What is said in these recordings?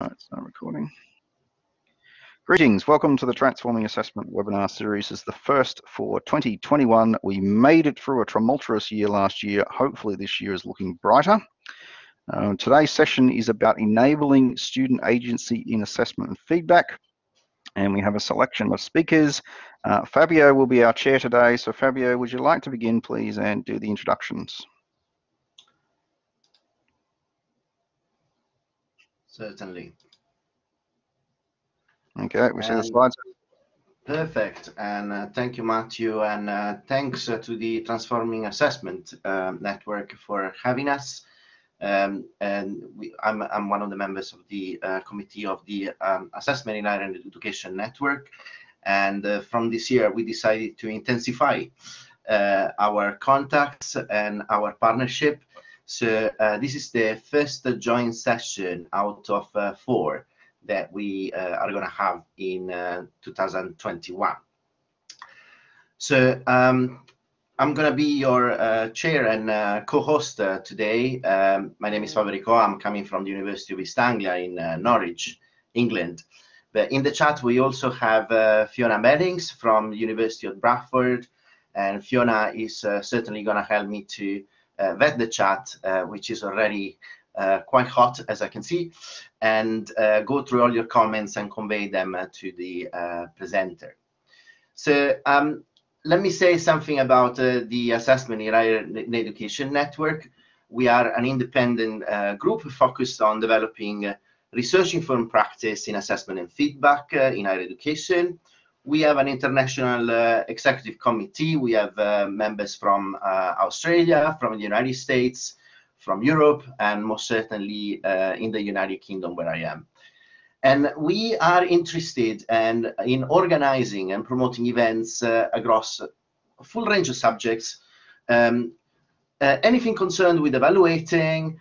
It's not recording. Greetings, welcome to the Transforming Assessment webinar series. This is the first for 2021. We made it through a tumultuous year last year. Hopefully this year is looking brighter. Today's session is about enabling student agency in assessment and feedback. And we have a selection of speakers. Fabio will be our chair today. So Fabio, would you like to begin, please, and do the introductions? Certainly. Okay, we see the slides. Perfect, and thank you, Matthew, and thanks to the Transforming Assessment Network for having us. I'm one of the members of the committee of the Assessment in Higher Education Network, and from this year we decided to intensify our contacts and our partnership. So this is the first joint session out of 4 that we are going to have in 2021. So I'm going to be your chair and co-host today. My name is Fabio. I'm coming from the University of East Anglia in Norwich, England. But in the chat, we also have Fiona Bennings from the University of Bradford. And Fiona is certainly going to help me to vet the chat, which is already quite hot, as I can see, and go through all your comments and convey them to the presenter. So let me say something about the Assessment in Higher Education Network. We are an independent group focused on developing research-informed practice in assessment and feedback in higher education. We have an international executive committee. We have members from Australia, from the United States, from Europe, and most certainly in the United Kingdom, where I am. And we are interested in organizing and promoting events across a full range of subjects, anything concerned with evaluating,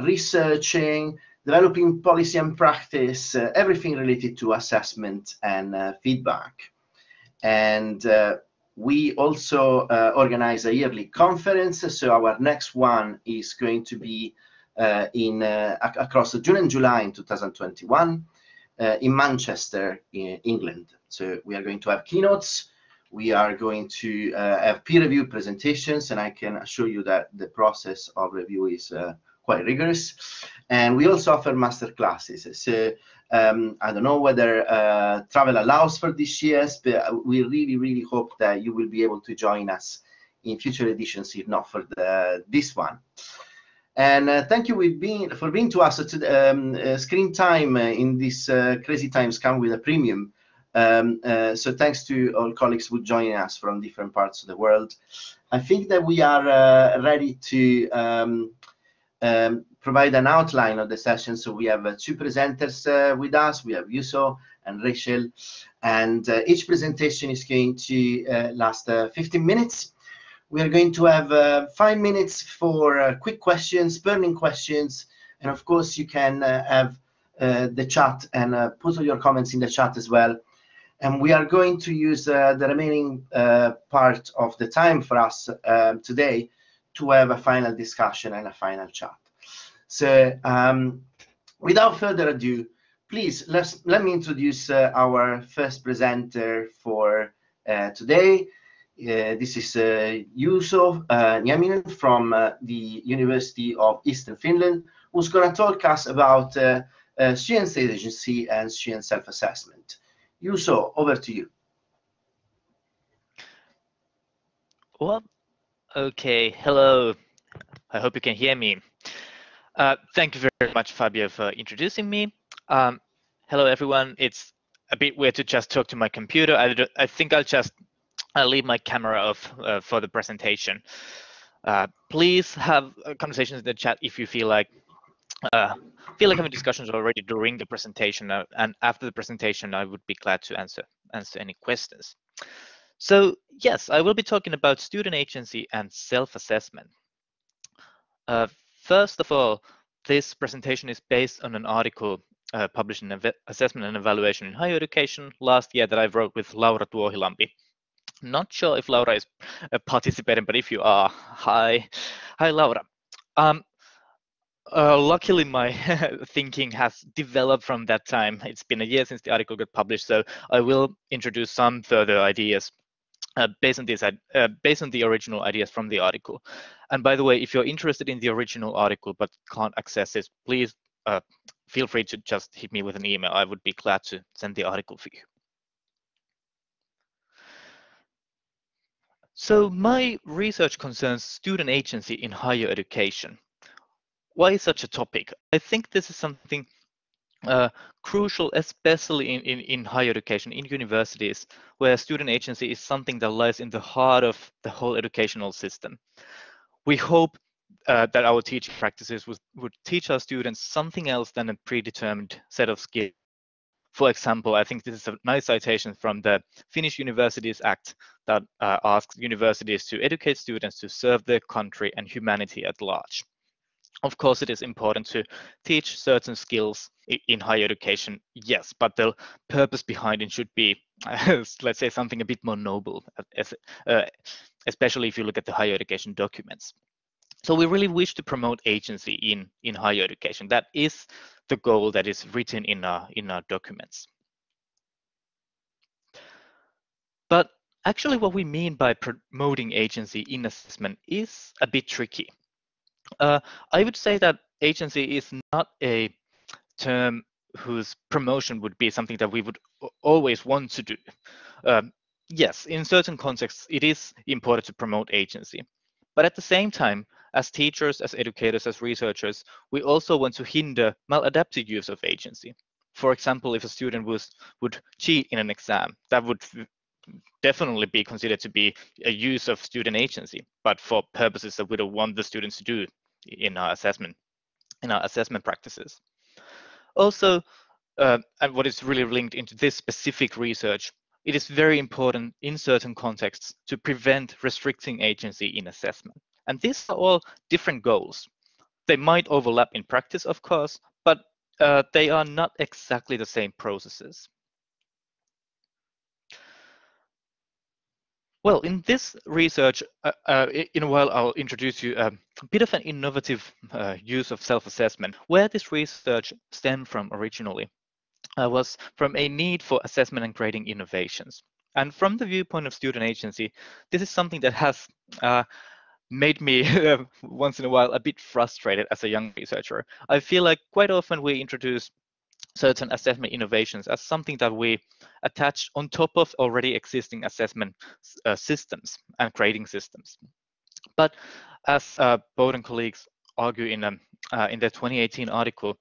researching, developing policy and practice, everything related to assessment and feedback. And we also organize a yearly conference. So our next one is going to be across June and July in 2021 in Manchester, in England. So we are going to have keynotes. We are going to have peer-reviewed presentations, and I can assure you that the process of review is quite rigorous. And we also offer master classes. So I don't know whether travel allows for this year, but we really hope that you will be able to join us in future editions, if not for this one. And thank you for being to us. Screen time in these crazy times come with a premium. So thanks to all colleagues who join us from different parts of the world. I think that we are ready to provide an outline of the session. So we have 2 presenters with us. We have Juuso and Rachel, and each presentation is going to last 15 minutes. We are going to have 5 minutes for quick questions, burning questions, and of course you can have the chat and put all your comments in the chat as well. And we are going to use the remaining part of the time for us today to have a final discussion and a final chat. So without further ado, please let me introduce our first presenter for today. This is Juuso Nieminen from the University of Eastern Finland, who's going to talk us about student agency and student self-assessment. Juuso, over to you. Well, okay, hello. I hope you can hear me. Thank you very much, Fabio, for introducing me. Hello, everyone. It's a bit weird to just talk to my computer. I think I'll leave my camera off for the presentation. Please have conversations in the chat if you feel like having discussions already during the presentation, and after the presentation, I would be glad to answer any questions. So yes, I will be talking about student agency and self-assessment. First of all, this presentation is based on an article published in Assessment and Evaluation in Higher Education last year that I wrote with Laura Tuohilampi. Not sure if Laura is participating, but if you are, hi Laura. Luckily, my thinking has developed from that time. It's been a year since the article got published, so I will introduce some further ideas based on based on the original ideas from the article. And by the way, if you're interested in the original article but can't access it, please feel free to just hit me with an email. I would be glad to send the article for you. So my research concerns student agency in higher education. Why such a topic? I think this is something crucial, especially in higher education, in universities, where student agency is something that lies in the heart of the whole educational system. We hope that our teaching practices would teach our students something else than a predetermined set of skills. For example, I think this is a nice citation from the Finnish Universities Act that asks universities to educate students to serve their country and humanity at large. Of course, it is important to teach certain skills in higher education, yes, but the purpose behind it should be, let's say, something a bit more noble, especially if you look at the higher education documents. So we really wish to promote agency in higher education. That is the goal that is written in our documents. But actually what we mean by promoting agency in assessment is a bit tricky. I would say that agency is not a term whose promotion would be something that we would always want to do. Yes, in certain contexts, it is important to promote agency. But at the same time, as teachers, as educators, as researchers, we also want to hinder maladaptive use of agency. For example, if a student would cheat in an exam, that would definitely be considered to be a use of student agency, but for purposes that we don't want the students to do in our assessment practices. Also, and what is really linked into this specific research, it is very important in certain contexts to prevent restricting agency in assessment. And these are all different goals. They might overlap in practice, of course, but they are not exactly the same processes. Well, in this research, in a while, I'll introduce you a bit of an innovative use of self-assessment. Where this research stemmed from originally was from a need for assessment and grading innovations. And from the viewpoint of student agency, this is something that has made me once in a while a bit frustrated as a young researcher. I feel like quite often we introduce certain assessment innovations as something that we attach on top of already existing assessment systems and grading systems. But as Bode and colleagues argue in their 2018 article,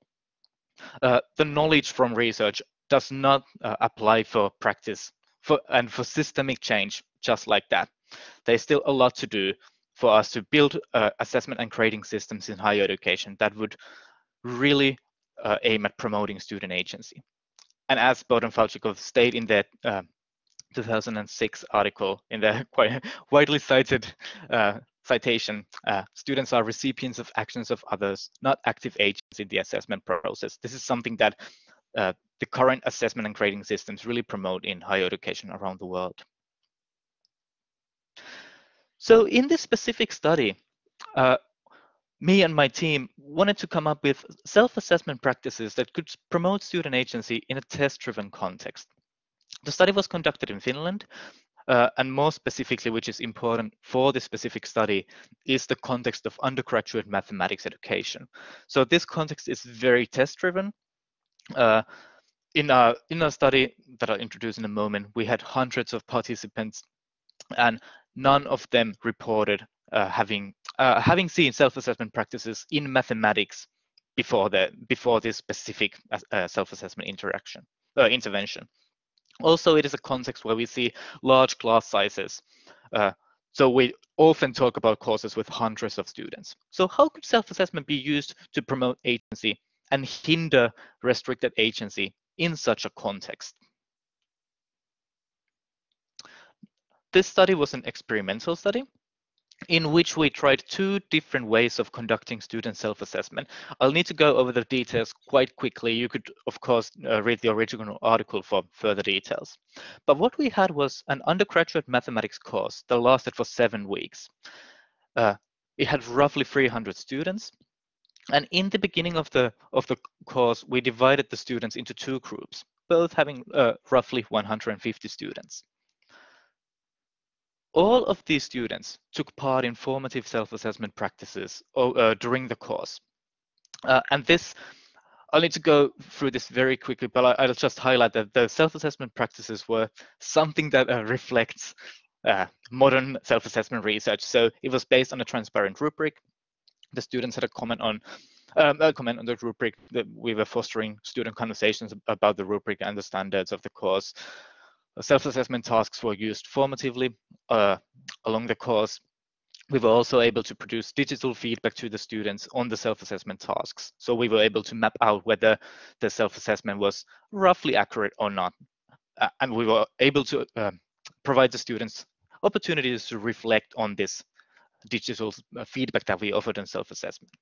the knowledge from research does not apply for practice and for systemic change just like that. There's still a lot to do for us to build assessment and grading systems in higher education that would really aim at promoting student agency. And as Bode and Falchikov state in their 2006 article, in their quite widely cited citation, students are recipients of actions of others, not active agents in the assessment process. This is something that the current assessment and grading systems really promote in higher education around the world. So in this specific study, me and my team wanted to come up with self-assessment practices that could promote student agency in a test-driven context. The study was conducted in Finland, and more specifically, which is important for this specific study, is the context of undergraduate mathematics education. So this context is very test-driven. In our study that I'll introduce in a moment, we had hundreds of participants, and none of them reported having seen self-assessment practices in mathematics before this specific self-assessment intervention. Also, it is a context where we see large class sizes. So we often talk about courses with hundreds of students. So how could self-assessment be used to promote agency and hinder restricted agency in such a context? This study was an experimental study in which we tried two different ways of conducting student self-assessment. I'll need to go over the details quite quickly. You could, of course, read the original article for further details. But what we had was an undergraduate mathematics course that lasted for 7 weeks. It had roughly 300 students. And in the beginning of the course, we divided the students into two groups, both having roughly 150 students. All of these students took part in formative self-assessment practices during the course. And this, I'll need to go through this very quickly, but I'll just highlight that the self-assessment practices were something that reflects modern self-assessment research. So it was based on a transparent rubric. The students had a comment on the rubric. That we were fostering student conversations about the rubric and the standards of the course. Self-assessment tasks were used formatively along the course. We were also able to produce digital feedback to the students on the self-assessment tasks. So we were able to map out whether the self-assessment was roughly accurate or not. And we were able to provide the students opportunities to reflect on this digital feedback that we offered in self-assessment.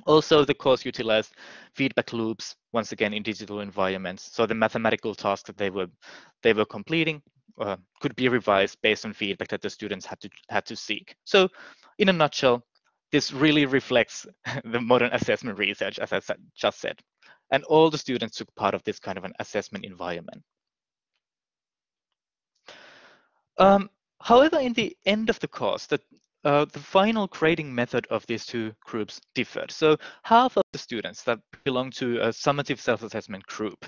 Also, the course utilized feedback loops, once again, in digital environments. So the mathematical tasks that they were completing could be revised based on feedback that the students had to seek. So in a nutshell, this really reflects the modern assessment research, as I just said. And all the students took part of this kind of an assessment environment. However, in the end of the course, the final grading method of these two groups differed. So half of the students that belong to a summative self-assessment group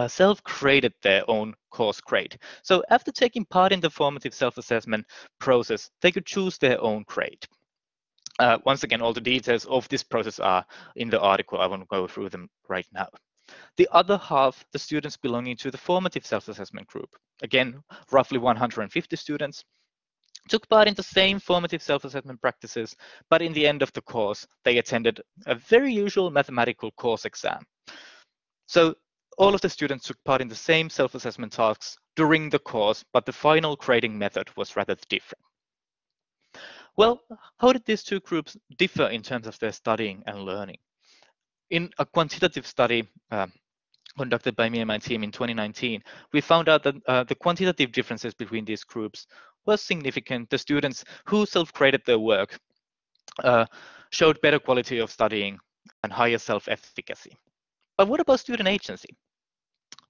self-graded their own course grade. So after taking part in the formative self-assessment process, they could choose their own grade. Once again, all the details of this process are in the article. I won't go through them right now. The other half, the students belonging to the formative self-assessment group, again, roughly 150 students, took part in the same formative self-assessment practices, but in the end of the course, they attended a very usual mathematical course exam. So all of the students took part in the same self-assessment tasks during the course, but the final grading method was rather different. Well, how did these two groups differ in terms of their studying and learning? In a quantitative study conducted by me and my team in 2019, we found out that the quantitative differences between these groups was significant. The students who self-graded their work showed better quality of studying and higher self-efficacy. But what about student agency?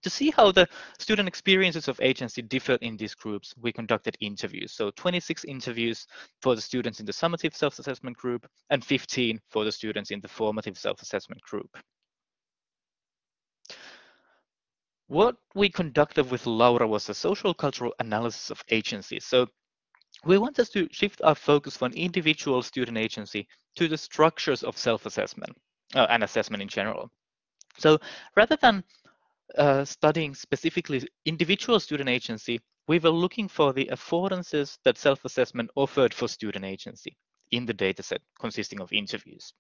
To see how the student experiences of agency differed in these groups, we conducted interviews. So 26 interviews for the students in the summative self-assessment group and 15 for the students in the formative self-assessment group. What we conducted with Laura was a social cultural analysis of agency. So we wanted to shift our focus from individual student agency to the structures of self-assessment and assessment in general. So rather than studying specifically individual student agency, we were looking for the affordances that self-assessment offered for student agency in the dataset consisting of interviews.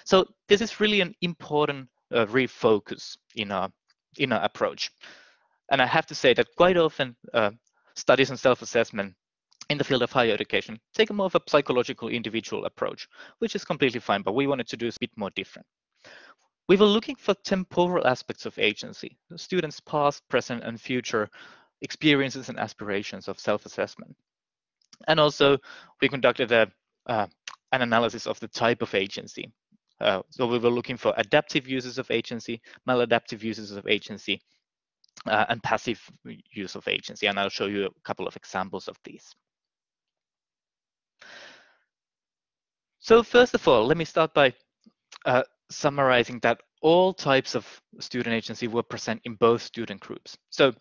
So this is really an important refocus in our approach. And I have to say that quite often studies on self-assessment in the field of higher education take a more of a psychological individual approach, which is completely fine, but we wanted to do a bit more different. We were looking for temporal aspects of agency, the students' past, present, and future experiences and aspirations of self-assessment. And also, we conducted an analysis of the type of agency. So we were looking for adaptive uses of agency, maladaptive uses of agency, and passive use of agency. And I'll show you a couple of examples of these. So first of all, let me start by summarizing that all types of student agency were present in both student groups. So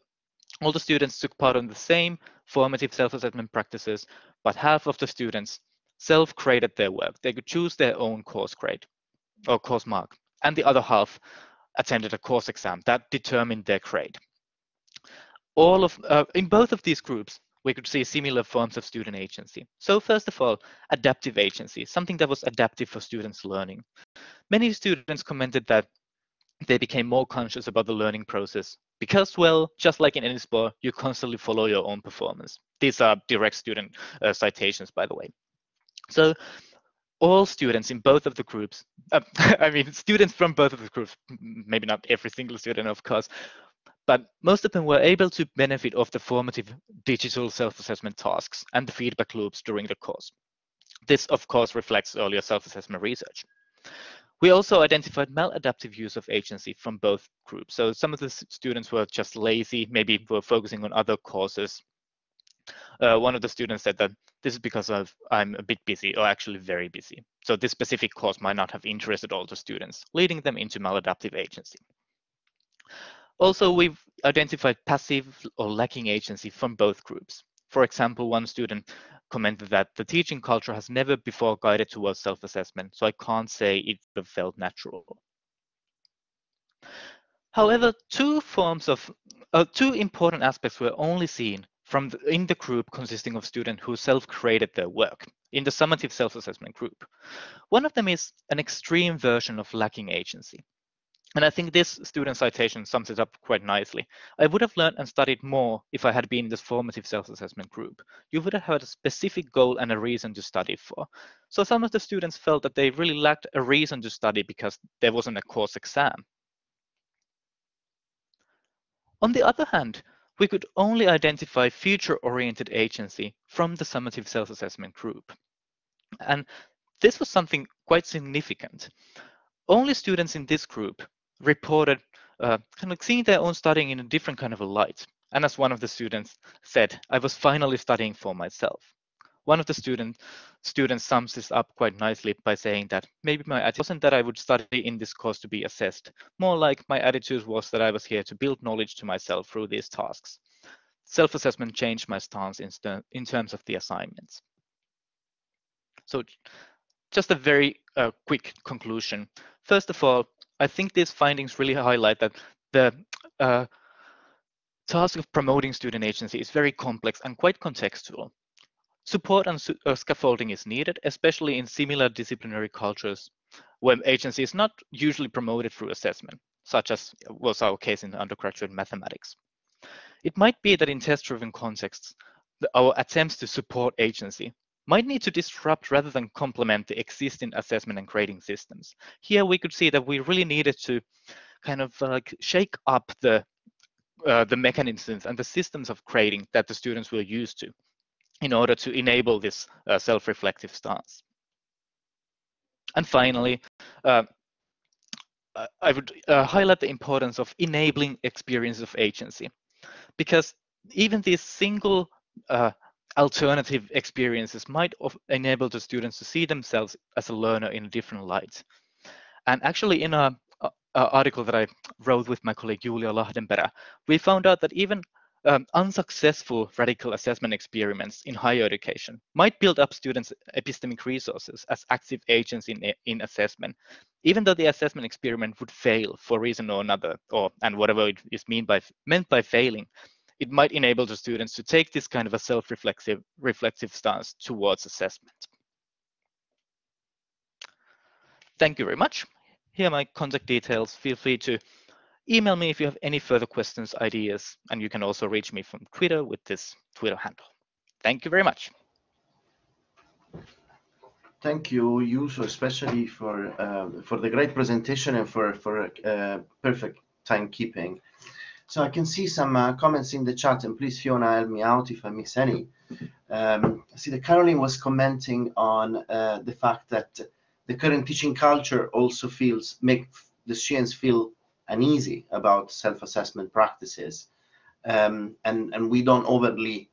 all the students took part in the same formative self-assessment practices, but half of the students self-graded their work. They could choose their own course grade or course mark, and the other half attended a course exam that determined their grade. In both of these groups, we could see similar forms of student agency. So first of all, adaptive agency, something that was adaptive for students' learning. Many students commented that they became more conscious about the learning process because, well, just like in any sport, you constantly follow your own performance. These are direct student citations, by the way. So all students in both of the groups, I mean, students from both of the groups, maybe not every single student, of course, but most of them were able to benefit of the formative digital self-assessment tasks and the feedback loops during the course. This, of course, reflects earlier self-assessment research. We also identified maladaptive use of agency from both groups. So some of the students were just lazy, maybe were focusing on other courses. One of the students said that this is because I'm a bit busy, or actually very busy. So this specific course might not have interested all the students, leading them into maladaptive agency. Also, we've identified passive or lacking agency from both groups. For example, one student commented that the teaching culture has never before guided towards self-assessment, so I can't say it would have felt natural. However, two important aspects were only seen in the group consisting of students who self-created their work, in the summative self-assessment group. One of them is an extreme version of lacking agency. And I think this student citation sums it up quite nicely. I would have learned and studied more if I had been in this formative self-assessment group. You would have had a specific goal and a reason to study for. So some of the students felt that they really lacked a reason to study because there wasn't a course exam. On the other hand, we could only identify future-oriented agency from the summative self-assessment group. And this was something quite significant. Only students in this group reported kind of seeing their own studying in a different kind of a light. And as one of the students said, I was finally studying for myself. One of the students sums this up quite nicely by saying that maybe my attitude wasn't that I would study in this course to be assessed, more like my attitude was that I was here to build knowledge to myself through these tasks. Self-assessment changed my stance in terms of the assignments. So just a very quick conclusion. First of all, I think these findings really highlight that the task of promoting student agency is very complex and quite contextual. Support and scaffolding is needed, especially in similar disciplinary cultures where agency is not usually promoted through assessment, such as was our case in undergraduate mathematics. It might be that in test-driven contexts, our attempts to support agency might need to disrupt rather than complement the existing assessment and grading systems. Here we could see that we really needed to kind of shake up the mechanisms and the systems of grading that the students were used to in order to enable this self-reflective stance. And finally, I would highlight the importance of enabling experiences of agency, because even these single alternative experiences might enable the students to see themselves as a learner in a different light. And actually in an article that I wrote with my colleague Julia Lahdenperä, we found out that even unsuccessful radical assessment experiments in higher education might build up students' epistemic resources as active agents in assessment, even though the assessment experiment would fail for a reason or another, and whatever it is meant by failing. It might enable the students to take this kind of a self-reflective stance towards assessment. Thank you very much. Here are my contact details. Feel free to email me if you have any further questions, ideas, and you can also reach me from Twitter with this Twitter handle. Thank you very much. Thank you, Juuso, especially for the great presentation and for perfect timekeeping. So I can see some comments in the chat, and please, Fiona, help me out if I miss any. I see that Caroline was commenting on the fact that the current teaching culture also makes the students feel uneasy about self-assessment practices, and we don't overtly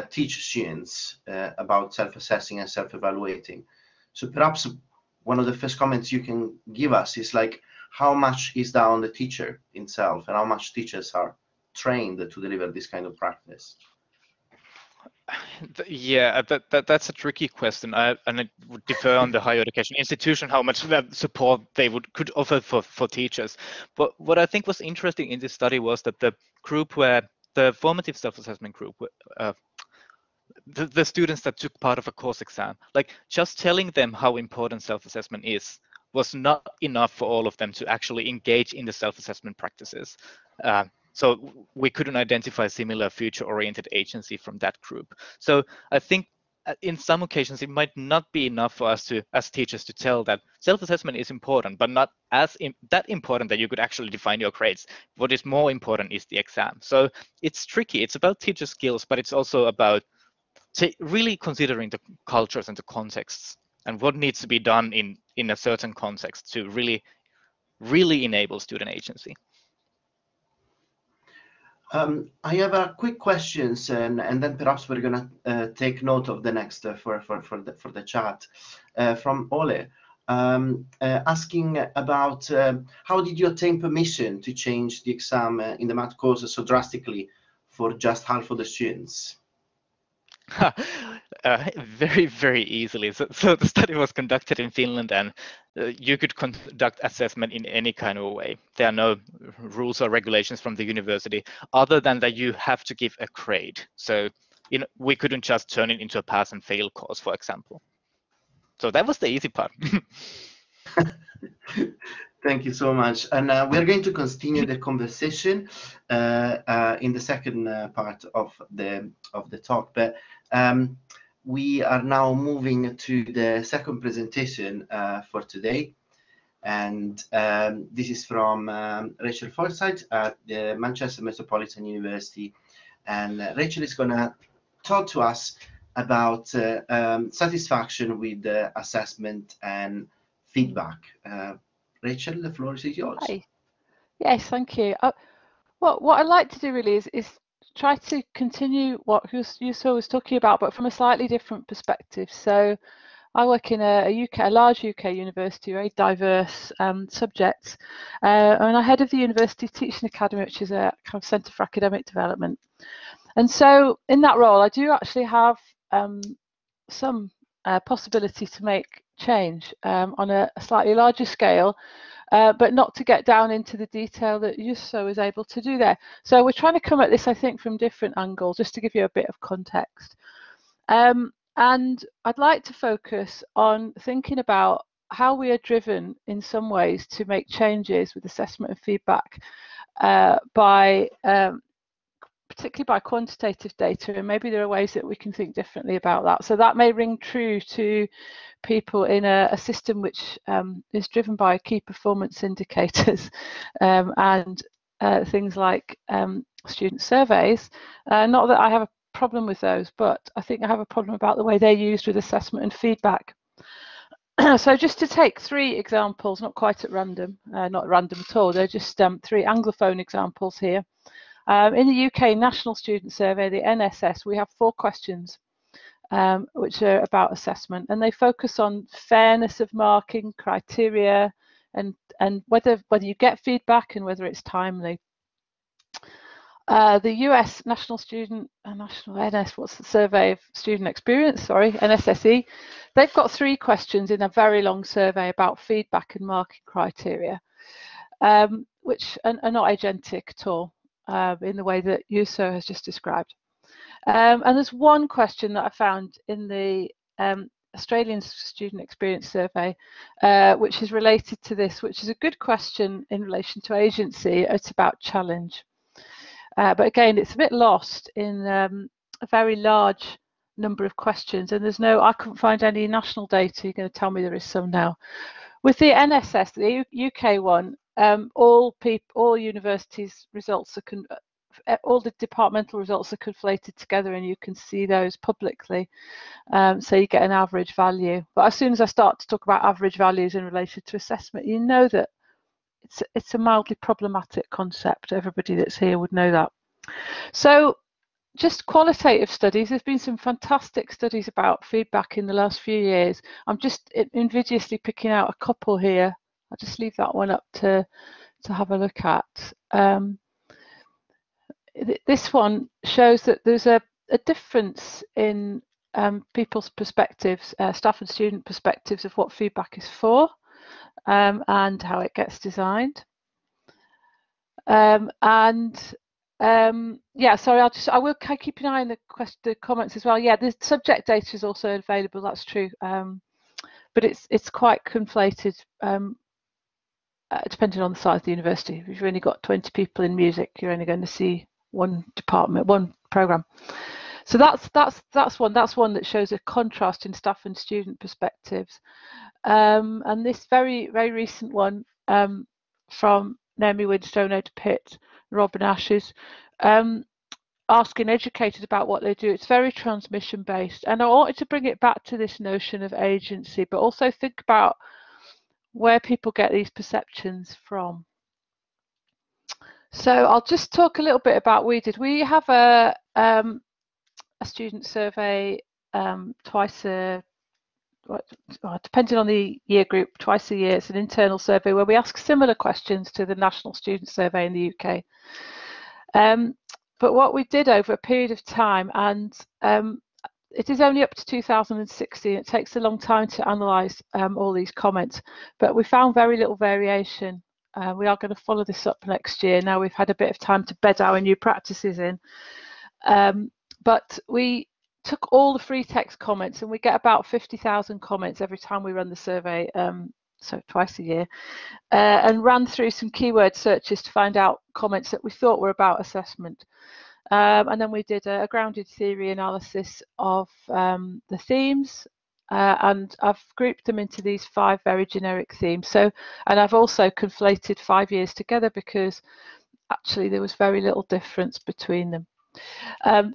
teach students about self-assessing and self-evaluating. So perhaps one of the first comments you can give us is like, how much is that on the teacher himself, and how much teachers are trained to deliver this kind of practice? Yeah, that's a tricky question, and it would differ on the higher education institution how much that support they could offer for teachers. But what I think was interesting in this study was that the group where the formative self-assessment group, the students that took part of a course exam, like just telling them how important self-assessment is was not enough for all of them to actually engage in the self-assessment practices. So we couldn't identify similar future-oriented agency from that group. So I think in some occasions it might not be enough for us as teachers to tell that self-assessment is important, but not that important that you could actually define your grades. What is more important is the exam. So it's tricky. It's about teacher skills, but it's also about really considering the cultures and the contexts and what needs to be done in a certain context to really enable student agency. I have a quick questions, and then perhaps we're gonna take note of the next for the chat from Ole, asking about how did you obtain permission to change the exam in the math course so drastically for just half of the students? Very easily. So the study was conducted in Finland, and you could conduct assessment in any kind of a way. There are no rules or regulations from the university other than that you have to give a grade. So we couldn't just turn it into a pass and fail course, for example. So that was the easy part. Thank you so much. And we're going to continue the conversation in the second part of the talk. But we are now moving to the second presentation for today. And this is from Rachel Forsyth at the Manchester Metropolitan University. And Rachel is going to talk to us about satisfaction with the assessment and feedback. Rachel, the floor is yours. Hi. Yes, thank you. What I'd like to do really is try to continue what Juuso was talking about, but from a slightly different perspective. So I work in a large UK university, very diverse subjects, and I'm head of the University Teaching Academy, which is a kind of centre for academic development. And so in that role, I do actually have some possibility to make change on a slightly larger scale, but not to get down into the detail that Juuso was able to do there. So we're trying to come at this, I think, from different angles, just to give you a bit of context. And I'd like to focus on thinking about how we are driven in some ways to make changes with assessment and feedback particularly by quantitative data, and maybe there are ways that we can think differently about that. So that may ring true to people in a system which is driven by key performance indicators and things like student surveys. Not that I have a problem with those, but I think I have a problem about the way they're used with assessment and feedback. So just to take three examples, not quite at random, not random at all, they're just three Anglophone examples here. In the UK National Student Survey, the NSS, we have 4 questions which are about assessment, and they focus on fairness of marking, criteria, and whether you get feedback and whether it's timely. The US National Survey of Student Experience, sorry, NSSE, they've got 3 questions in a very long survey about feedback and marking criteria, which are not agentic at all. In the way that Juuso has just described. And there's one question that I found in the Australian Student Experience Survey, which is related to this, which is a good question in relation to agency. It's about challenge. But again, it's a bit lost in a very large number of questions, and I couldn't find any national data. You're going to tell me there is some now. With the NSS, the UK one, all universities' results all the departmental results are conflated together, and you can see those publicly. So you get an average value. But as soon as I start to talk about average values in relation to assessment, you know that it's a mildly problematic concept. Everybody that's here would know that. So just qualitative studies. There's been some fantastic studies about feedback in the last few years. I'm just invidiously picking out a couple here. I'll just leave that one up to have a look at. This one shows that there's a difference in people's perspectives, staff and student perspectives of what feedback is for and how it gets designed. Yeah, sorry, I will keep an eye on the comments as well. Yeah, the subject data is also available. That's true, but it's quite conflated. Depending on the size of the university. If you've only got 20 people in music, you're only going to see one department, one program. So that's one that shows a contrast in staff and student perspectives. And this very recent one from Naomi Winstone, Oda Pitt, Robin Ashes, asking educators about what they do. It's very transmission based, and I wanted to bring it back to this notion of agency, but also think about where people get these perceptions from. So I'll just talk a little bit about what we did. We have a student survey twice a, depending on the year group, twice a year. It's an internal survey where we ask similar questions to the National Student Survey in the UK. But what we did over a period of time, and it is only up to 2016, it takes a long time to analyse all these comments, but we found very little variation. We are going to follow this up next year. Now we've had a bit of time to bed our new practices in. But we took all the free text comments, and we get about 50,000 comments every time we run the survey, so twice a year, and ran through some keyword searches to find out comments that we thought were about assessment. And then we did a grounded theory analysis of the themes, and I've grouped them into these 5 very generic themes. So, and I've also conflated 5 years together because actually there was very little difference between them.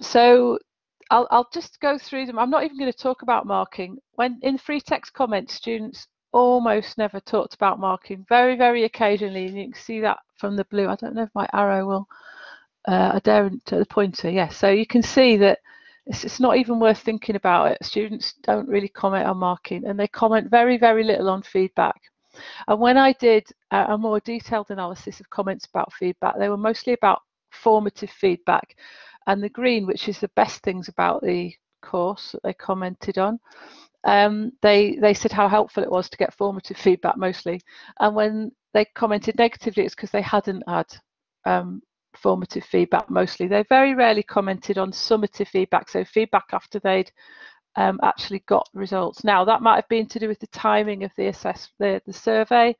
So I'll just go through them. I'm not even going to talk about marking. When in free text comments, students almost never talked about marking, very, very occasionally, and you can see that from the blue. I don't know if my arrow will, I dare to the pointer, yes. So you can see that it's not even worth thinking about it. Students don't really comment on marking, and they comment very, very little on feedback. And when I did a more detailed analysis of comments about feedback, they were mostly about formative feedback, and the green, which is the best things about the course that they commented on, they said how helpful it was to get formative feedback mostly, and when they commented negatively it's because they hadn't had formative feedback mostly. They very rarely commented on summative feedback, so feedback after they'd actually got results. Now that might have been to do with the timing of the survey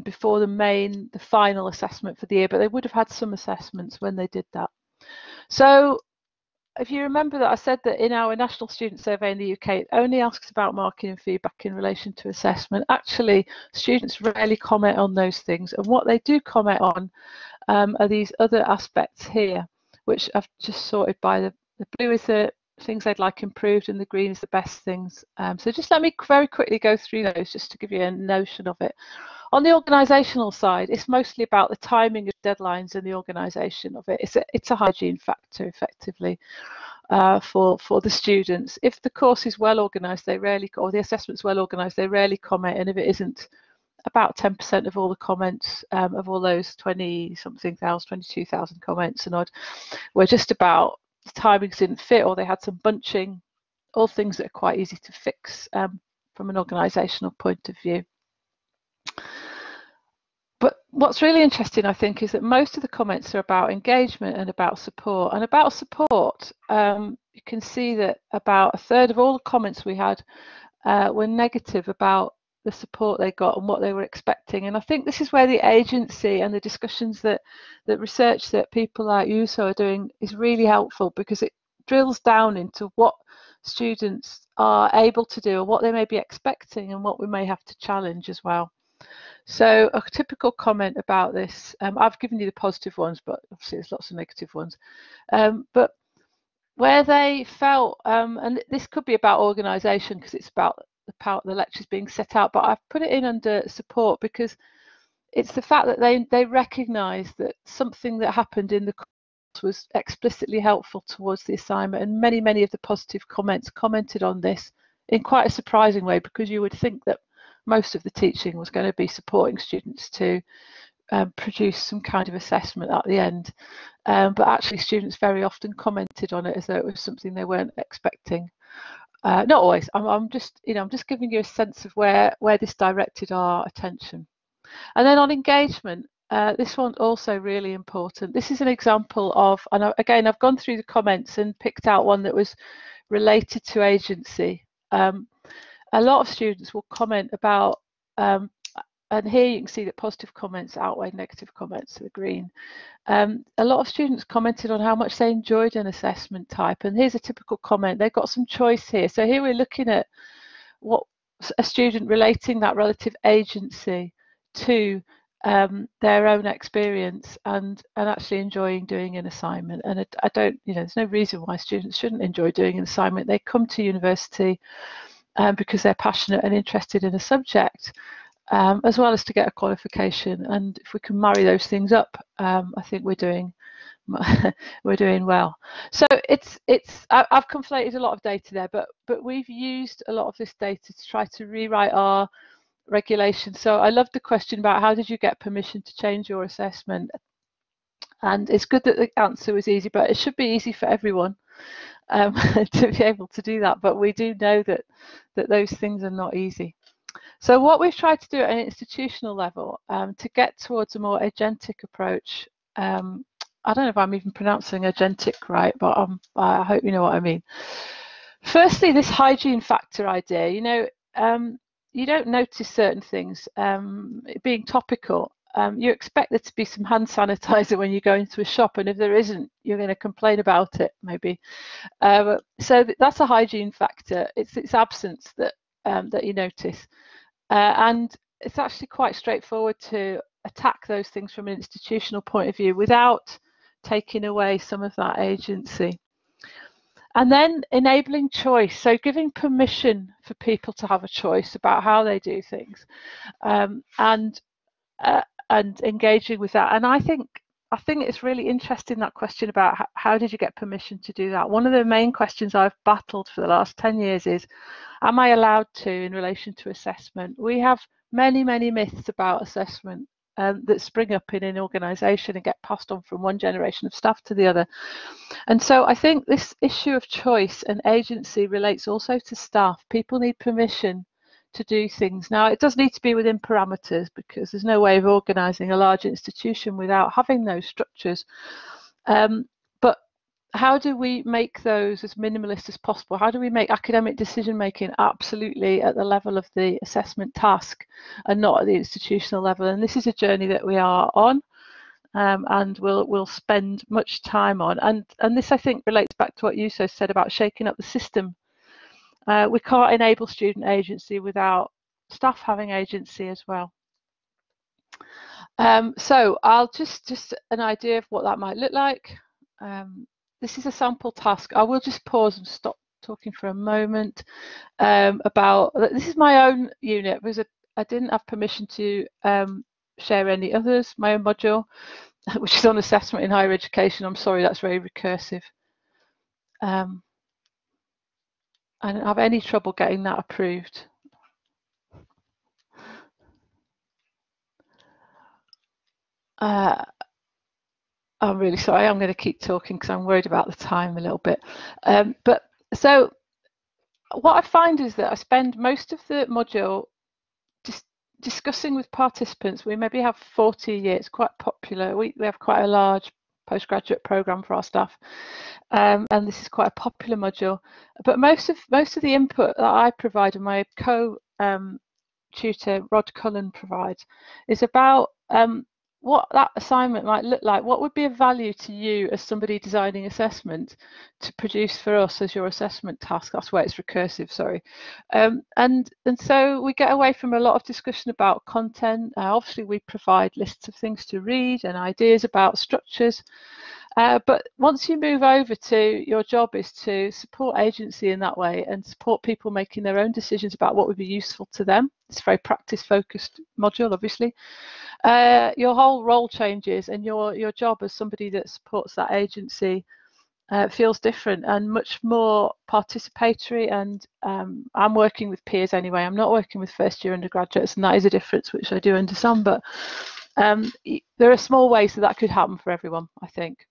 before the final assessment for the year, but they would have had some assessments when they did that. So if you remember that I said that in our National Student Survey in the UK, it only asks about marking and feedback in relation to assessment. Actually, students rarely comment on those things, and what they do comment on are these other aspects here, which I've just sorted by the blue is the things they'd like improved, and the green is the best things. So just let me very quickly go through those just to give you a notion of it. On the organisational side, it's mostly about the timing of deadlines and the organisation of it. It's a hygiene factor, effectively, for the students. If the course is well organised, they rarely, or the assessment's well organised, they rarely comment, and if it isn't, about 10% of all the comments of all those 20-something thousand, 22,000 comments and odd, were just about the timings didn't fit, or they had some bunching, all things that are quite easy to fix from an organisational point of view. But what's really interesting, I think, is that most of the comments are about engagement and about support. And about support, you can see that about a third of all the comments we had were negative about the support they got and what they were expecting. And I think this is where the agency and the discussions that research that people like Juuso are doing is really helpful, because it drills down into what students are able to do, or what they may be expecting, and what we may have to challenge as well. So a typical comment about this, I've given you the positive ones, but obviously there's lots of negative ones, but where they felt, and this could be about organisation because it's about the lectures being set out, but I've put it in under support because it's the fact that they recognise that something that happened in the course was explicitly helpful towards the assignment, and many of the positive comments commented on this in quite a surprising way, because you would think that most of the teaching was going to be supporting students to produce some kind of assessment at the end, but actually students very often commented on it as though it was something they weren't expecting. Not always. I'm just giving you a sense of where this directed our attention. And then on engagement, this one's also really important. This is an example of, and again, I've gone through the comments and picked out one that was related to agency. A lot of students will comment about, and here you can see that positive comments outweigh negative comments, the green. A lot of students commented on how much they enjoyed an assessment type, and here's a typical comment. They've got some choice here. So here we're looking at what a student relating that relative agency to their own experience and actually enjoying doing an assignment. And I don't, there's no reason why students shouldn't enjoy doing an assignment. They come to university because they're passionate and interested in a subject. as well as to get a qualification. And if we can marry those things up, I think we're doing well. So I've conflated a lot of data there, but we've used a lot of this data to try to rewrite our regulations. So I love the question about how did you get permission to change your assessment? And it's good that the answer was easy, but it should be easy for everyone to be able to do that. But we do know that those things are not easy. So what we've tried to do at an institutional level to get towards a more agentic approach, I don't know if I'm even pronouncing agentic right, but I hope you know what I mean. Firstly, this hygiene factor idea, you don't notice certain things being topical. You expect there to be some hand sanitizer when you go into a shop, and if there isn't, you're going to complain about it, maybe. So that's a hygiene factor. It's its absence that you notice, and it's actually quite straightforward to attack those things from an institutional point of view without taking away some of that agency. And then enabling choice, so giving permission for people to have a choice about how they do things, and engaging with that. And I think it's really interesting, that question about how did you get permission to do that. One of the main questions I've battled for the last 10 years is, am I allowed to in relation to assessment? We have many myths about assessment that spring up in an organisation and get passed on from one generation of staff to the other. And so I think this issue of choice and agency relates also to staff. People need permission to do things. Now, it does need to be within parameters, because there's no way of organising a large institution without having those structures. But how do we make those as minimalist as possible? How do we make academic decision making absolutely at the level of the assessment task and not at the institutional level? And this is a journey that we are on, and we'll spend much time on. And this, I think, relates back to what Juuso said about shaking up the system. We can't enable student agency without staff having agency as well. So I'll just an idea of what that might look like. This is a sample task. I will just pause and stop talking for a moment about, this is my own unit, because I didn't have permission to share any others, my own module, which is on assessment in higher education. I'm sorry, that's very recursive. I don't have any trouble getting that approved. I'm really sorry, I'm going to keep talking because I'm worried about the time a little bit. But so what I find is that I spend most of the module just discussing with participants. We maybe have 40 a year, it's quite popular. We have quite a large postgraduate program for our staff, and this is quite a popular module. But most of the input that I provide and my co-tutor Rod Cullen provides is about what that assignment might look like. What would be of value to you as somebody designing assessment to produce for us as your assessment task? That's why it's recursive, sorry. And so we get away from a lot of discussion about content. Obviously, we provide lists of things to read and ideas about structures. But once you move over to your job is to support agency in that way and support people making their own decisions about what would be useful to them. It's a very practice-focused module, obviously. Your whole role changes, and your job as somebody that supports that agency feels different and much more participatory. And I'm working with peers anyway. I'm not working with first-year undergraduates, and that is a difference which I do understand. But there are small ways that could happen for everyone, I think.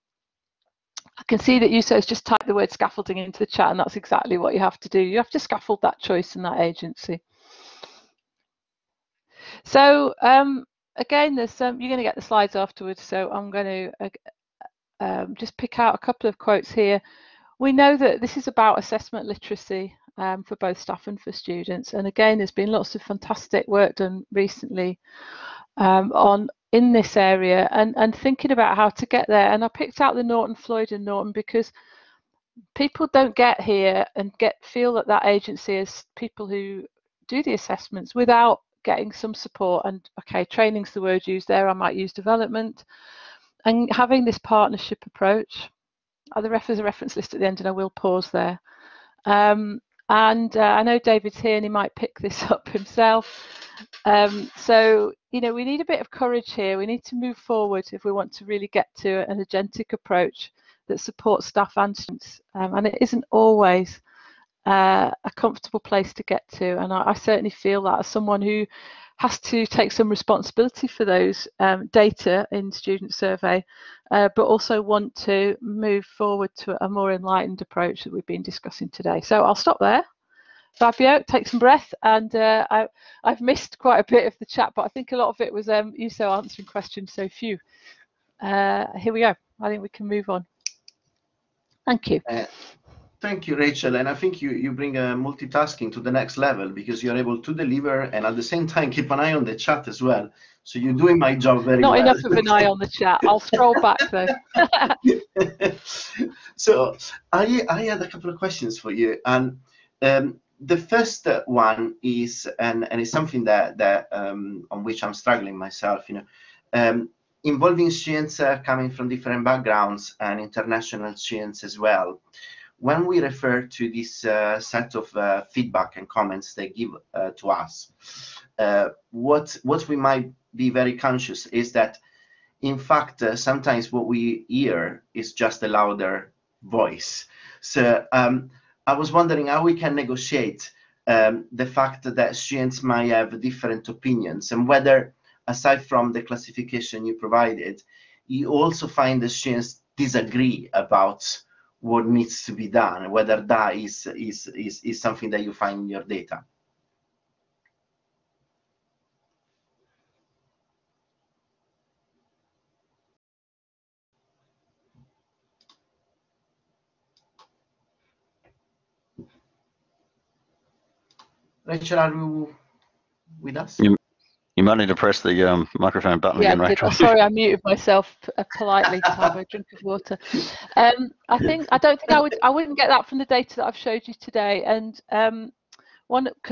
I can see that Juuso has just typed the word scaffolding into the chat, and that's exactly what you have to do. You have to scaffold that choice and that agency. So again, there's you're going to get the slides afterwards, so I'm going to just pick out a couple of quotes here. We know that this is about assessment literacy for both staff and for students, and again, there's been lots of fantastic work done recently in this area and thinking about how to get there. And I picked out the Norton, Floyd and Norton because people don't get here and feel that agency is people who do the assessments without getting some support. And okay, training's the word used there. I might use development and having this partnership approach. There's a reference list at the end, and I will pause there. And I know David's here, and he might pick this up himself. So, you know, we need a bit of courage here. We need to move forward if we want to really get to an agentic approach that supports staff and students. And it isn't always a comfortable place to get to. And I certainly feel that as someone who has to take some responsibility for those data in student survey, but also want to move forward to a more enlightened approach that we've been discussing today. So I'll stop there. Fabio, take some breath. And I've missed quite a bit of the chat, but I think a lot of it was Juuso answering questions, so few. Here we go. I think we can move on. Thank you. Thank you, Rachel. And I think you bring multitasking to the next level, because you're able to deliver and at the same time keep an eye on the chat as well. So you're doing my job very well. Not enough of an eye on the chat. I'll scroll back though. So I had a couple of questions for you. And the first one is, and it's something that on which I'm struggling myself, you know, involving students coming from different backgrounds and international students as well. When we refer to this set of feedback and comments they give to us, what we might be very conscious is that, in fact, sometimes what we hear is just a louder voice. So I was wondering how we can negotiate the fact that students might have different opinions, and whether, aside from the classification you provided, you also find the students disagree about what needs to be done, whether that is something that you find in your data. Rachel, are you with us? You might need to press the microphone button again, Rachel. Sorry, I muted myself politely to have a drink of water. I don't think I wouldn't get that from the data that I've showed you today, and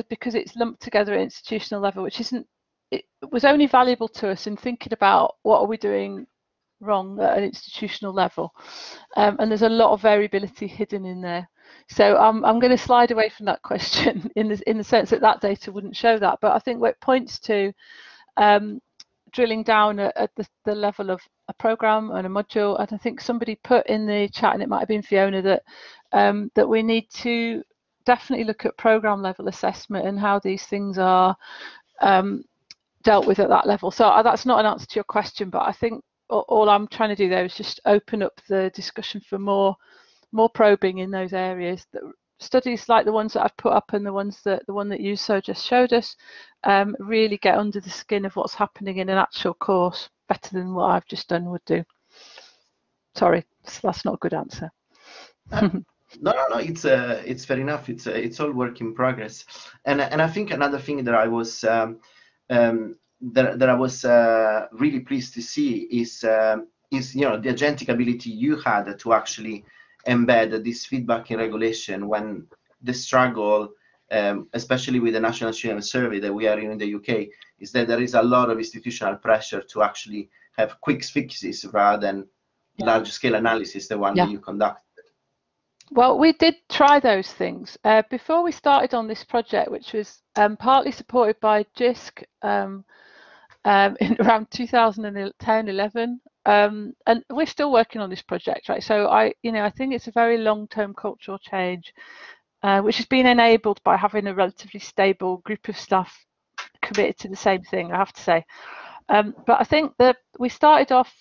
because it's lumped together at institutional level, which it was only valuable to us in thinking about what are we doing wrong at an institutional level, and there's a lot of variability hidden in there. So I'm going to slide away from that question in the sense that data wouldn't show that, but I think what it points to, drilling down at the level of a program and a module, and I think somebody put in the chat, and it might have been Fiona, that that we need to definitely look at program level assessment and how these things are dealt with at that level. So that's not an answer to your question, but I think all I'm trying to do there is just open up the discussion for more probing in those areas. That studies like the ones that I've put up and the one that Juuso just showed us really get under the skin of what's happening in an actual course better than what I've just done would do. Sorry, that's not a good answer. No, it's fair enough. It's all work in progress, and I think another thing that I was really pleased to see is the agentic ability you had to actually embed this feedback in regulation, when the struggle, especially with the National Student Survey that we are in the UK, is that there is a lot of institutional pressure to actually have quick fixes rather than large-scale analysis, the one that you conduct. Well, we did try those things before we started on this project, which was partly supported by JISC in around 2010-11, and we're still working on this project, right? So I think it's a very long-term cultural change, which has been enabled by having a relatively stable group of staff committed to the same thing, I have to say. But I think that we started off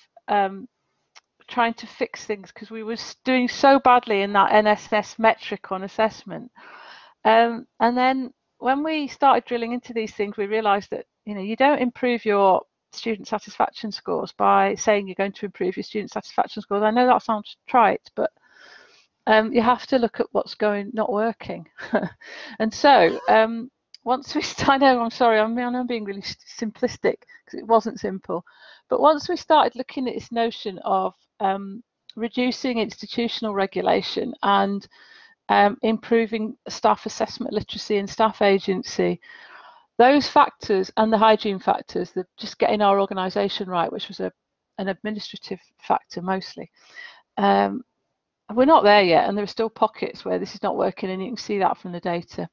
trying to fix things because we were doing so badly in that NSS metric on assessment. And then when we started drilling into these things, we realized that you don't improve your student satisfaction scores by saying you're going to improve your student satisfaction scores. I know that sounds trite, but you have to look at what's not working. And so once we started, I'm sorry, I'm being really simplistic because it wasn't simple. But once we started looking at this notion of reducing institutional regulation and improving staff assessment literacy and staff agency, those factors and the hygiene factors, just getting our organisation right, which was an administrative factor mostly, we're not there yet, and there are still pockets where this is not working, and you can see that from the data.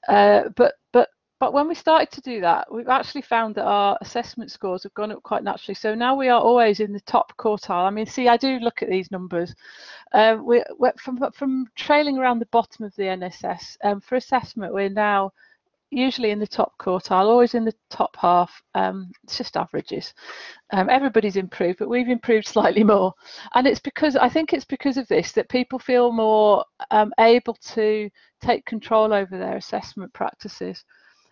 But but when we started to do that, we've actually found that our assessment scores have gone up quite naturally. So now we are always in the top quartile. I mean, see, I do look at these numbers. We're from trailing around the bottom of the NSS. For assessment, we're now usually in the top quartile, always in the top half. It's just averages. Everybody's improved, but we've improved slightly more. And it's because, I think it's because of this, that people feel more able to take control over their assessment practices.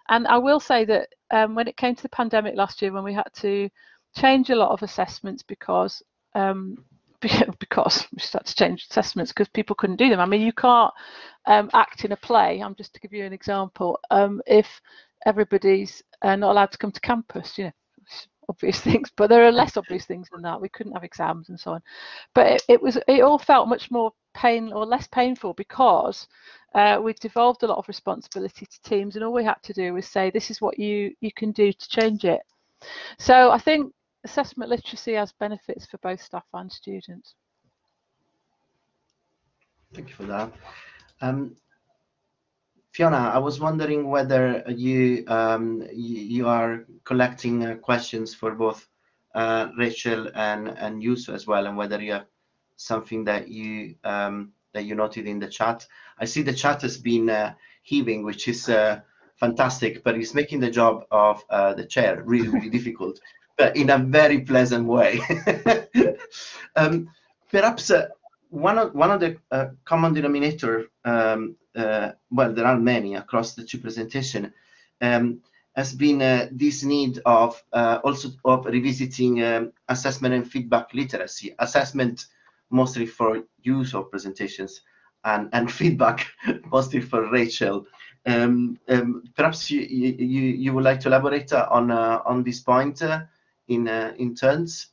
And I will say that when it came to the pandemic last year, when we had to change a lot of assessments because we just had to change assessments because people couldn't do them. I mean, you can't act in a play. I'm just to give you an example. If everybody's not allowed to come to campus, you know, obvious things, but there are less obvious things than that. We couldn't have exams and so on. But it all felt much more less painful because we'd devolved a lot of responsibility to teams, and all we had to do was say, this is what you can do to change it. So I think assessment literacy has benefits for both staff and students. Thank you for that. Fiona, I was wondering whether you are collecting questions for both Rachel and Juuso as well, and whether you have something that you noted in the chat. I see the chat has been heaving, which is fantastic, but it's making the job of the chair really, really difficult, but in a very pleasant way. Perhaps one of the common denominator, well, there are many across the two presentations, has been this need of also of revisiting assessment and feedback literacy. Assessment mostly for use of presentations, and feedback mostly for Rachel. Perhaps you would like to elaborate on this point in turns.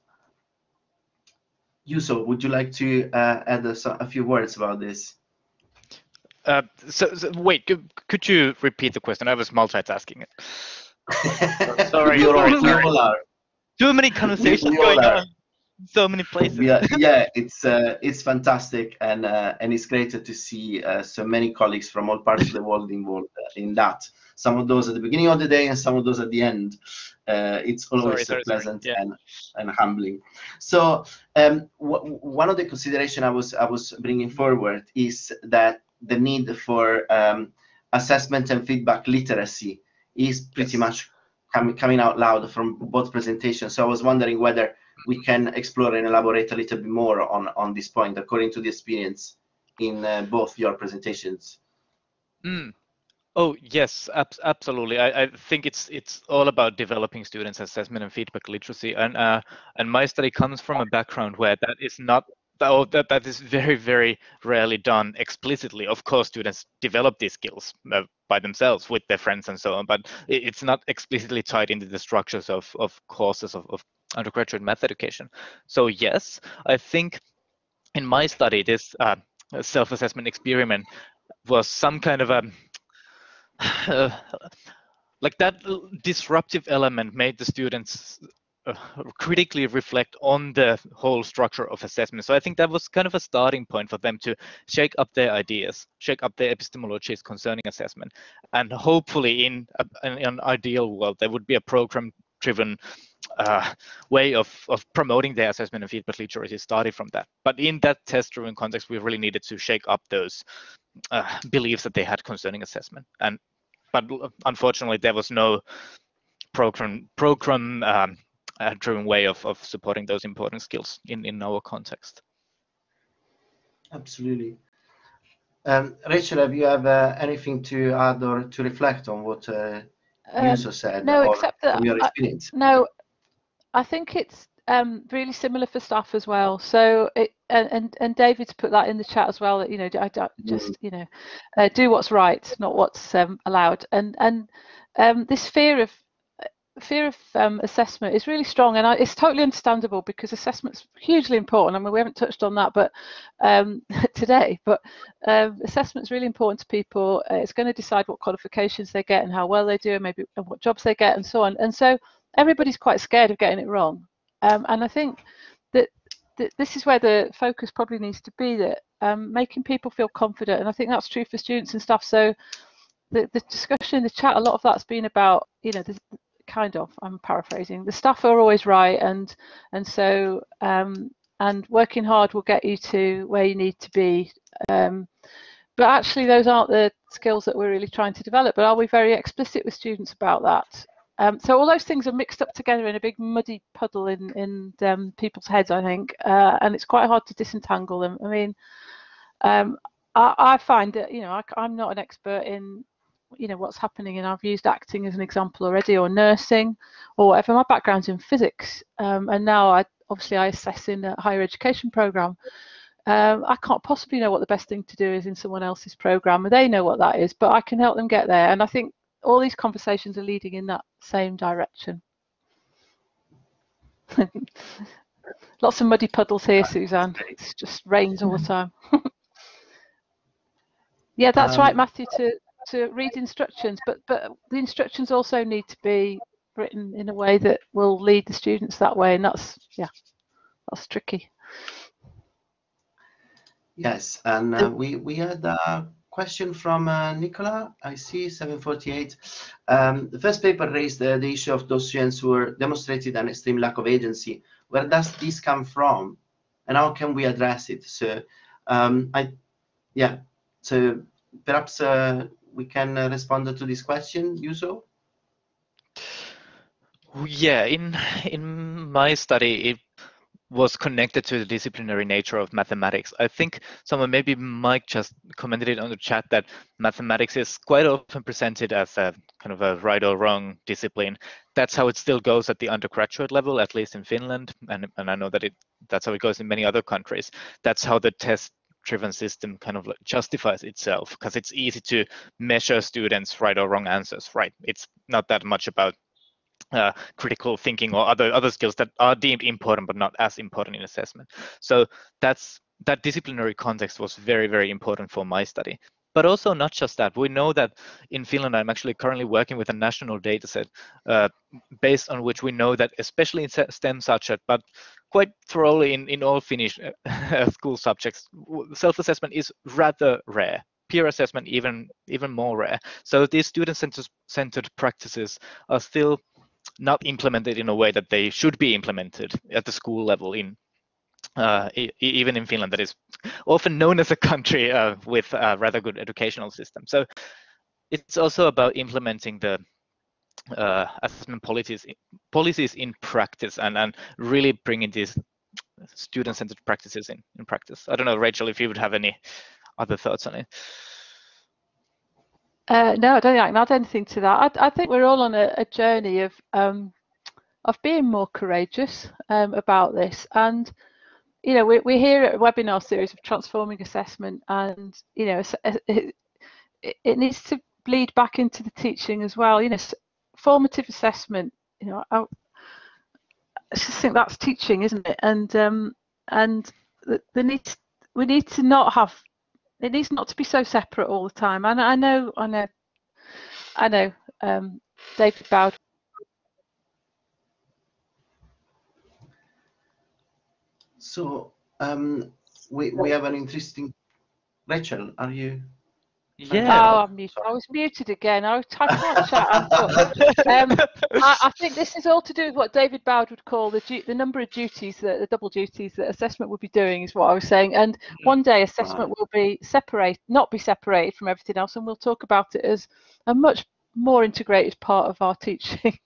Juuso, would you like to add a few words about this? So wait, could you repeat the question? I was multitasking it. Sorry. We all are. Too many conversations going on. So many places. Yeah, it's fantastic, and it's great to see so many colleagues from all parts of the world involved in that. Some of those at the beginning of the day, and some of those at the end. It's always pleasant. Yeah. and humbling. So one of the considerations I was bringing forward is that the need for assessment and feedback literacy is pretty much coming out loud from both presentations. So I was wondering whether we can explore and elaborate a little bit more on this point, according to the experience in both your presentations. Oh yes, absolutely. I think it's all about developing students' assessment and feedback literacy, and my study comes from a background where that is not. That is very, very rarely done explicitly. Of course, students develop these skills by themselves with their friends and so on, but it's not explicitly tied into the structures of courses of undergraduate math education. So yes, I think in my study, this self-assessment experiment was some kind of a like that disruptive element made the students critically reflect on the whole structure of assessment. So I think that was kind of a starting point for them to shake up their ideas, shake up their epistemologies concerning assessment. And hopefully in an ideal world, there would be a program-driven way of promoting their assessment and feedback literacy started from that. But in that test-driven context, we really needed to shake up those beliefs that they had concerning assessment. But unfortunately, there was no program-driven way of supporting those important skills in our context. Absolutely. Rachel, have you have anything to add or to reflect on what Juuso said? No, except that your experience? No, I think it's really similar for staff as well. So and David's put that in the chat as well, that just do what's right, not what's allowed, and this fear of assessment is really strong, and it's totally understandable because assessment's hugely important. I mean, we haven't touched on that, but today, but assessment's really important to people. It's going to decide what qualifications they get and how well they do, and maybe what jobs they get, and so on. And so everybody's quite scared of getting it wrong. And I think that this is where the focus probably needs to be, that making people feel confident, and I think that's true for students and staff. So the discussion in the chat, a lot of that's been about, you know, the kind of, I'm paraphrasing, the staff are always right, and so and working hard will get you to where you need to be. But actually, those aren't the skills that we're really trying to develop. But are we very explicit with students about that? So all those things are mixed up together in a big muddy puddle in people's heads, I think, and it's quite hard to disentangle them. I mean, I find that, you know, I'm not an expert in, you know, what's happening, and I've used acting as an example already, or nursing, or whatever. My background's in physics, and now I assess in a higher education program. I can't possibly know what the best thing to do is in someone else's program, and they know what that is, but I can help them get there. And I think all these conversations are leading in that same direction. Lots of muddy puddles here, Suzanne. It just rains all the time. Yeah, that's right, Matthew, to read instructions, but the instructions also need to be written in a way that will lead the students that way, and that's tricky. Yes, and we had a question from Nicola, I see, 748. The first paper raised the issue of those students who were demonstrated an extreme lack of agency. Where does this come from, and how can we address it? So, so perhaps we can respond to this question, Juuso? Yeah, in my study, it was connected to the disciplinary nature of mathematics. I think someone, maybe Mike, just commented it on the chat that mathematics is quite often presented as a kind of a right or wrong discipline. That's how it still goes at the undergraduate level, at least in Finland, and I know that that's how it goes in many other countries. That's how the test-driven system kind of justifies itself, because it's easy to measure students' right or wrong answers, right? It's not that much about critical thinking or other skills that are deemed important but not as important in assessment. So that disciplinary context was very, very important for my study. But also not just that. We know that in Finland, I'm actually currently working with a national data set based on which we know that, especially in STEM subject, but quite thoroughly in all Finnish school subjects, self-assessment is rather rare. Peer assessment even more rare. So these student-centered practices are still not implemented in a way that they should be implemented at the school level even in Finland, that is often known as a country with a rather good educational system. So it's also about implementing the assessment policies in practice and really bringing these student-centered practices in practice. I don't know, Rachel, if you would have any other thoughts on it. No, I don't think I can add anything to that. I think we're all on a journey of being more courageous about this, and you know, we're here at a webinar series of transforming assessment, and you know, it needs to bleed back into the teaching as well. You know, formative assessment. You know, I just think that's teaching, isn't it? And we need to not have. It needs not to be so separate all the time. And I know. David Bowd. So we have an interesting. Rachel, are you? Yeah. Oh, I'm muted. I was muted again. I can't chat. I think this is all to do with what David Bowd would call the number of duties, the double duties that assessment would be doing, is what I was saying. And one day assessment will be not be separated from everything else, and we'll talk about it as a much more integrated part of our teaching.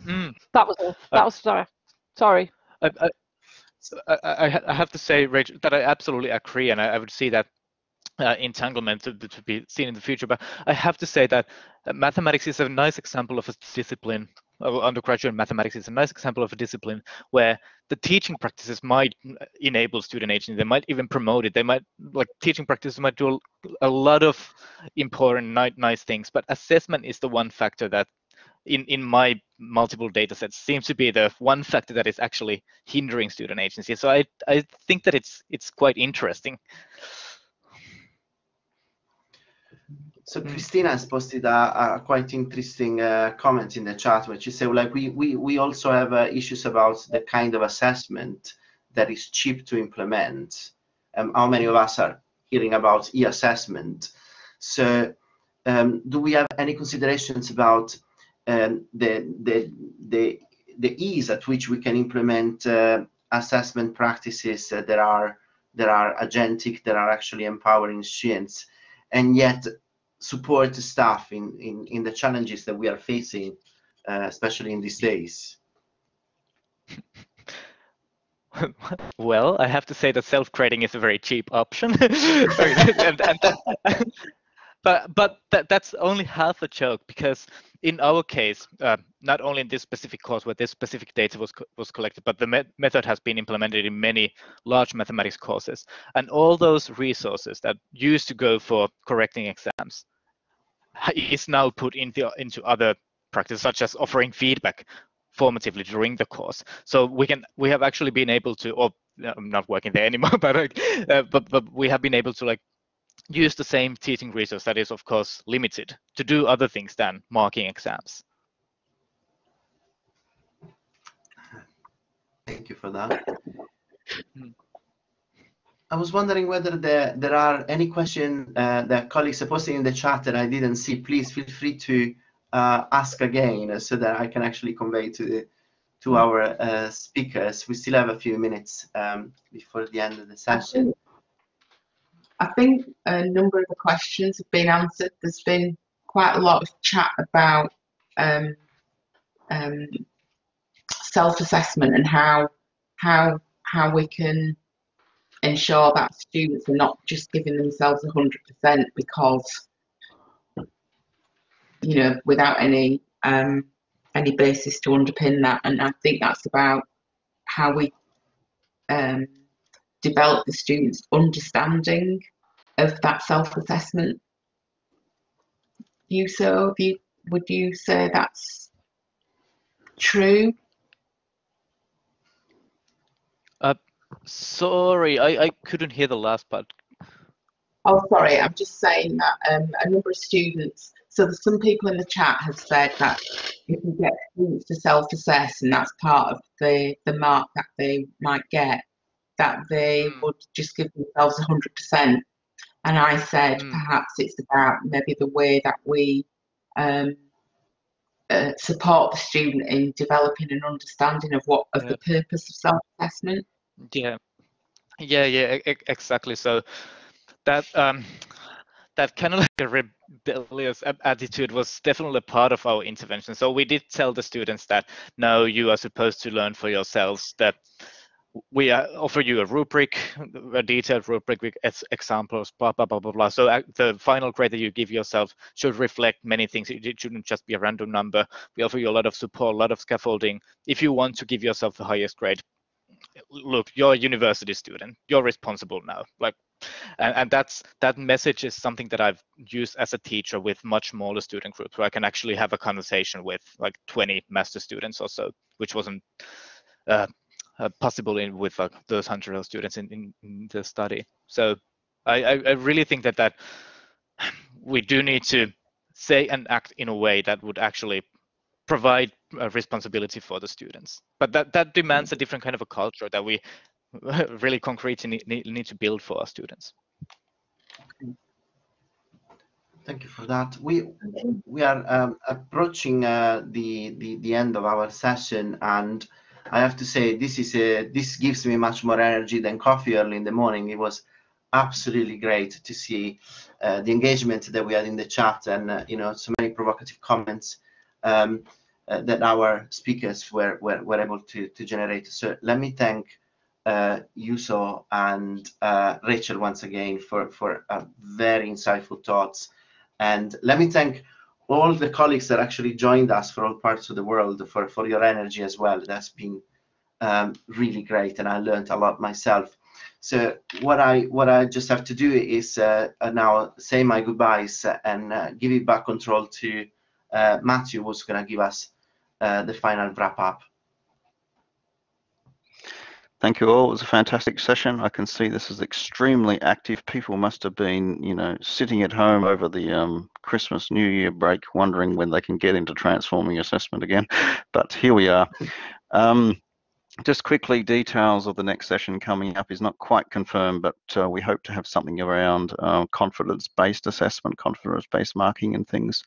That was all. That was sorry. I have to say, Rachel, that I absolutely agree, and I would see that entanglement to be seen in the future. But I have to say that mathematics is a nice example of a discipline. Undergraduate mathematics is a nice example of a discipline where the teaching practices might enable student agency. They might even promote it. They might, like, teaching practices might do a lot of important, nice things. But assessment is the one factor that, in my multiple data sets, seems to be the one factor that is actually hindering student agency. So I think that it's quite interesting. So Christina has posted a quite interesting comment in the chat, where she said, like, we also have issues about the kind of assessment that is cheap to implement. How many of us are hearing about e-assessment? So do we have any considerations about the ease at which we can implement assessment practices that are agentic, that are actually empowering students, and yet support staff in the challenges that we are facing, especially in these days? Well, I have to say that self-grading is a very cheap option. But that's only half a joke, because in our case, not only in this specific course where this specific data was collected, but the method has been implemented in many large mathematics courses, and all those resources that used to go for correcting exams is now put into other practices, such as offering feedback formatively during the course. So we have actually been able to, or I'm not working there anymore, but we have been able to like use the same teaching resource that is of course limited to do other things than marking exams. Thank you for that. I was wondering whether there are any questions that colleagues are posting in the chat that I didn't see. Please feel free to ask again, so that I can actually convey to our speakers. We still have a few minutes before the end of the session. I think a number of the questions have been answered. There's been quite a lot of chat about self-assessment and how we can ensure that students are not just giving themselves 100% because, you know, without any basis to underpin that. And I think that's about how we develop the students' understanding of that self-assessment. Juuso, would you say that's true? Sorry, I couldn't hear the last part. Oh, sorry, I'm just saying that a number of students, so some people in the chat have said that if you get students to self-assess and that's part of the mark that they might get, that they would just give themselves 100%. And I said perhaps it's about maybe the way that we support the student in developing an understanding of the purpose of self-assessment. Yeah, exactly. So that that kind of like a rebellious attitude was definitely a part of our intervention. So we did tell the students that no, you are supposed to learn for yourselves, that we offer you a rubric, a detailed rubric with examples, blah, blah, blah, blah, blah. So the final grade that you give yourself should reflect many things. It shouldn't just be a random number. We offer you a lot of support, a lot of scaffolding. If you want to give yourself the highest grade, look, you're a university student. You're responsible now. Like, and that message is something that I've used as a teacher with much smaller student groups, where I can actually have a conversation with like 20 master students or so, which wasn't possible with those 100 students in the study. So I really think that we do need to say and act in a way that would actually provide responsibility for the students. But that demands a different kind of a culture that we really concretely need to build for our students. Thank you for that. We are approaching the end of our session, and I have to say this gives me much more energy than coffee early in the morning. It was absolutely great to see the engagement that we had in the chat, and you know, so many provocative comments that our speakers were able to generate. So let me thank Juuso and Rachel once again for very insightful thoughts, and let me thank all the colleagues that actually joined us for all parts of the world for your energy as well. That's been really great, and I learned a lot myself. So what I just have to do is now say my goodbyes and give it back control to Mathew, who's going to give us the final wrap up. Thank you all. It was a fantastic session. I can see this is extremely active. People must have been, you know, sitting at home over the Christmas, New Year break, wondering when they can get into transforming assessment again. But here we are. Just quickly, details of the next session coming up is not quite confirmed, but we hope to have something around confidence-based assessment, confidence-based marking and things.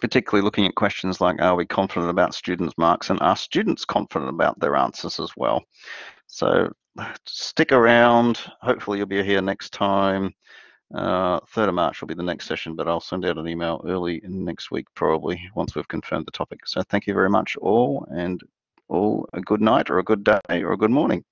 Particularly looking at questions like, are we confident about students' marks, and are students confident about their answers as well? So stick around. Hopefully you'll be here next time. 3rd of March will be the next session, but I'll send out an email early next week, probably, once we've confirmed the topic. So thank you very much all, and all a good night or a good day or a good morning.